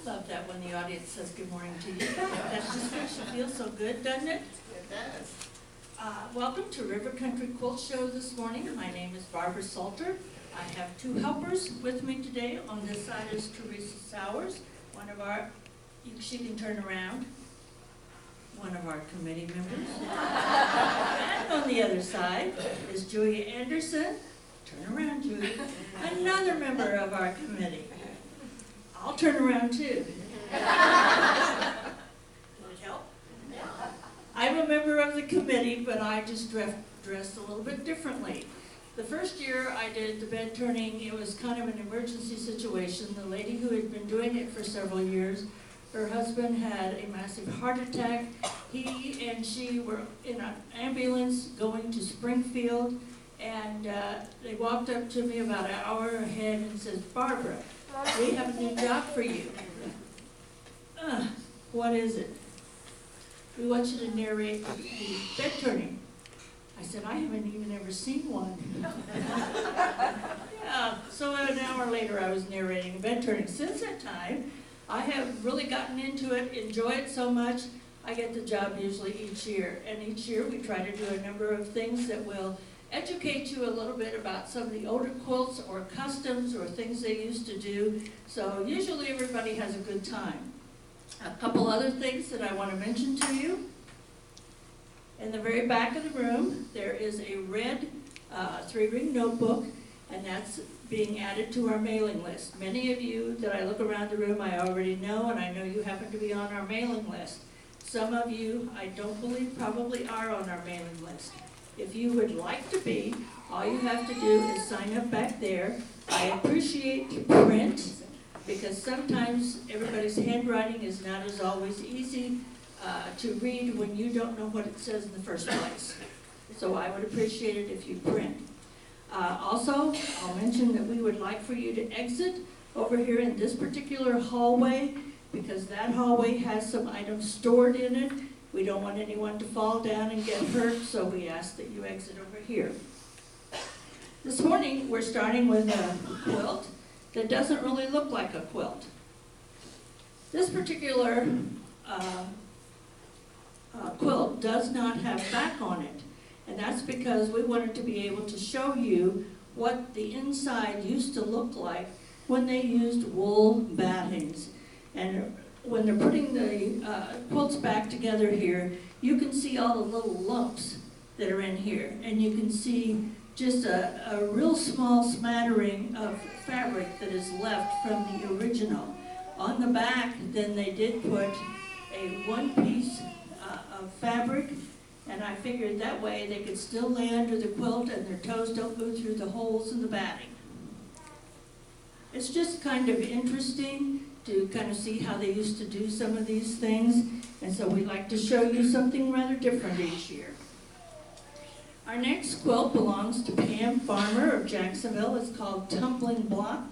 Love that when the audience says good morning to you. That just makes you feel so good, doesn't it? It does. Welcome to River Country Quilt Show this morning. My name is Barbara Salter. I have two helpers with me today. On this side is Teresa Sowers, one of our, she can turn around, one of our committee members. And on the other side is Julia Anderson. Turn around, Julia. Another member of our committee. I'll turn around too. Can it help? I'm a member of the committee, but I just dressed a little bit differently. The first year I did the bed turning, it was kind of an emergency situation. The lady who had been doing it for several years, her husband had a massive heart attack. He and she were in an ambulance going to Springfield, and they walked up to me about an hour ahead and said, "Barbara, we have a new job for you." What is it? "We want you to narrate the bed turning." I said, "I haven't even ever seen one." Yeah, so an hour later I was narrating bed turning. Since that time, I have really gotten into it, enjoy it so much. I get the job usually each year, and each year we try to do a number of things that will educate you a little bit about some of the older quilts or customs or things they used to do. So usually everybody has a good time. A couple other things that I want to mention to you. In the very back of the room, there is a red 3-ring notebook, and that's being added to our mailing list. Many of you that I look around the room I already know, and I know you happen to be on our mailing list. Some of you, I don't believe, probably are on our mailing list. If you would like to be, all you have to do is sign up back there. I appreciate print, because sometimes everybody's handwriting is not as always easy to read when you don't know what it says in the first place. So I would appreciate it if you print. Also, I'll mention that we would like for you to exit over here in this particular hallway, because that hallway has some items stored in it. We don't want anyone to fall down and get hurt, so we ask that you exit over here. This morning, we're starting with a quilt that doesn't really look like a quilt. This particular quilt does not have back on it, and that's because we wanted to be able to show you what the inside used to look like when they used wool battings. And when they're putting the quilts back together here, you can see all the little lumps that are in here, and you can see just a real small smattering of fabric that is left from the original. On the back, then they did put a one piece of fabric, and I figured that way they could still lay under the quilt and their toes don't go through the holes in the batting. It's just kind of interesting to kind of see how they used to do some of these things, and so we like to show you something rather different each year. Our next quilt belongs to Pam Farmer of Jacksonville. It's called Tumbling Block.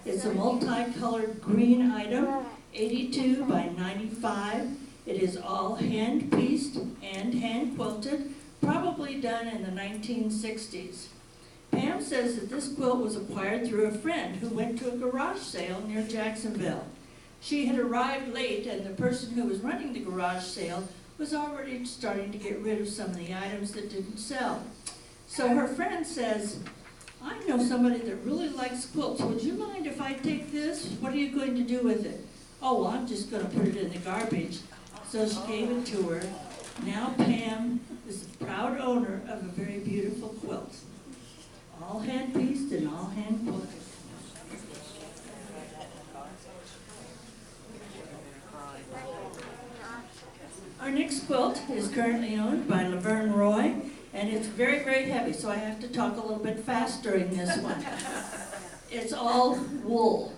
It's a multicolored green item, 82 by 95. It is all hand-pieced and hand-quilted, probably done in the 1960s. Pam says that this quilt was acquired through a friend who went to a garage sale near Jacksonville. She had arrived late, and the person who was running the garage sale was already starting to get rid of some of the items that didn't sell. So her friend says, "I know somebody that really likes quilts. Would you mind if I take this? What are you going to do with it?" "Oh, well, I'm just going to put it in the garbage." So she gave it to her. Now Pam is the proud owner of a very beautiful quilt. All hand-pieced and all hand-quilted. Our next quilt is currently owned by Laverne Roy, and it's very, very heavy, so I have to talk a little bit fast during this one. It's all wool.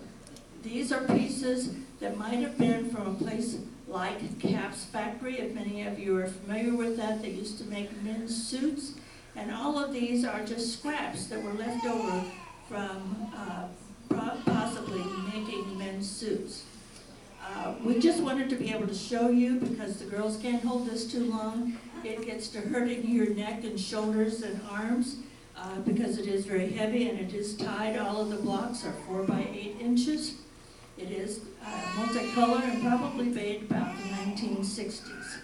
These are pieces that might have been from a place like Cap's Factory. If many of you are familiar with that, they used to make men's suits, and all of these are just scraps that were left over from possibly making men's suits. We just wanted to be able to show you, because the girls can't hold this too long. It gets to hurting your neck and shoulders and arms because it is very heavy and it is tied. All of the blocks are 4 by 8 inches. It is multicolor and probably made about the 1960s.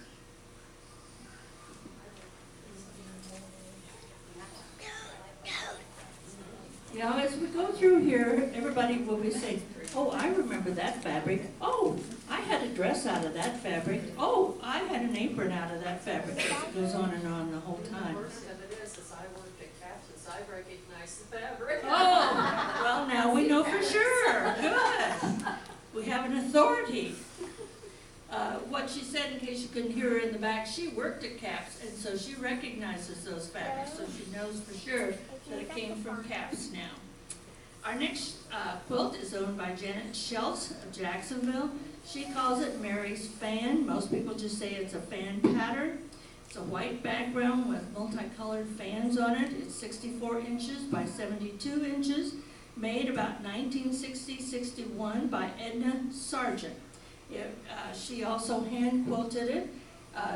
Now, as we go through here, everybody will be saying, oh, I remember that fabric. Oh, I had a dress out of that fabric. Oh, I had an apron out of that fabric. It goes on and on the whole time. The worst of it is I worked at Captain's, I recognize the fabric. Oh, well, now we know for sure. Good. We have an authority. What she said, in case you couldn't hear her in the back, she worked at Caps, and so she recognizes those fabrics, so she knows for sure that it came from Caps now. Our next quilt is owned by Janet Schultz of Jacksonville. She calls it Mary's Fan. Most people just say it's a fan pattern. It's a white background with multicolored fans on it. It's 64 inches by 72 inches, made about 1960-61 by Edna Sargent. She also hand quilted it.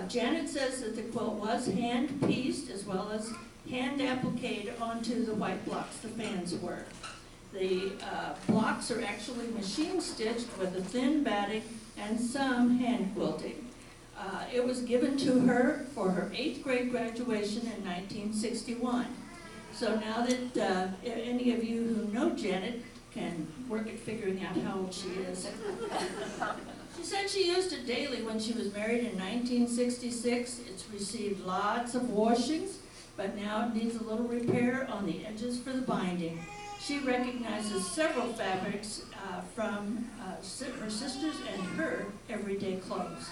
Janet says that the quilt was hand pieced as well as hand appliqued onto the white blocks the fans were. The blocks are actually machine stitched with a thin batting and some hand quilting. It was given to her for her 8th grade graduation in 1961. So now that any of you who know Janet can work at figuring out how old she is. She said she used it daily when she was married in 1966. It's received lots of washings, but now it needs a little repair on the edges for the binding. She recognizes several fabrics from her sisters and her everyday clothes.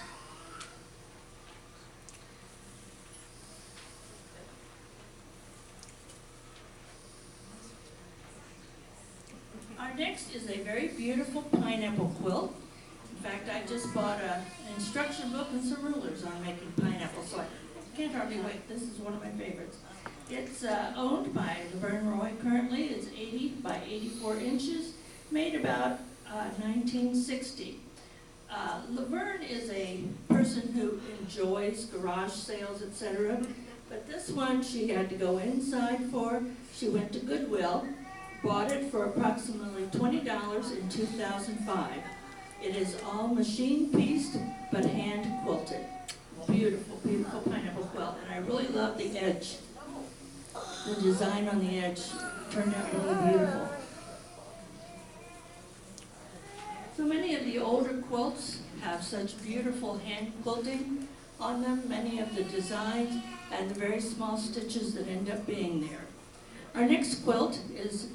Our next is a very beautiful pineapple quilt. In fact, I just bought an instruction book and some rulers on making pineapples, so I can't hardly wait. This is one of my favorites. It's owned by Laverne Roy currently. It's 80 by 84 inches, made about 1960. Laverne is a person who enjoys garage sales, etc. But this one she had to go inside for. She went to Goodwill, bought it for approximately $20 in 2005. It is all machine pieced, but hand quilted. Beautiful, beautiful pineapple quilt, and I really love the edge. The design on the edge turned out really beautiful. So many of the older quilts have such beautiful hand quilting on them, many of the designs, and the very small stitches that end up being there. Our next quilt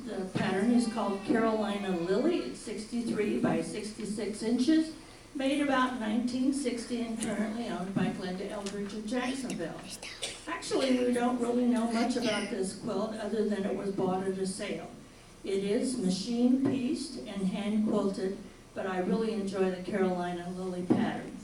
the pattern is called Carolina Lily. It's 63 by 66 inches, made about 1960 and currently owned by Glenda Eldridge of Jacksonville. Actually, we don't really know much about this quilt other than it was bought at a sale. It is machine pieced and hand quilted, but I really enjoy the Carolina Lily pattern.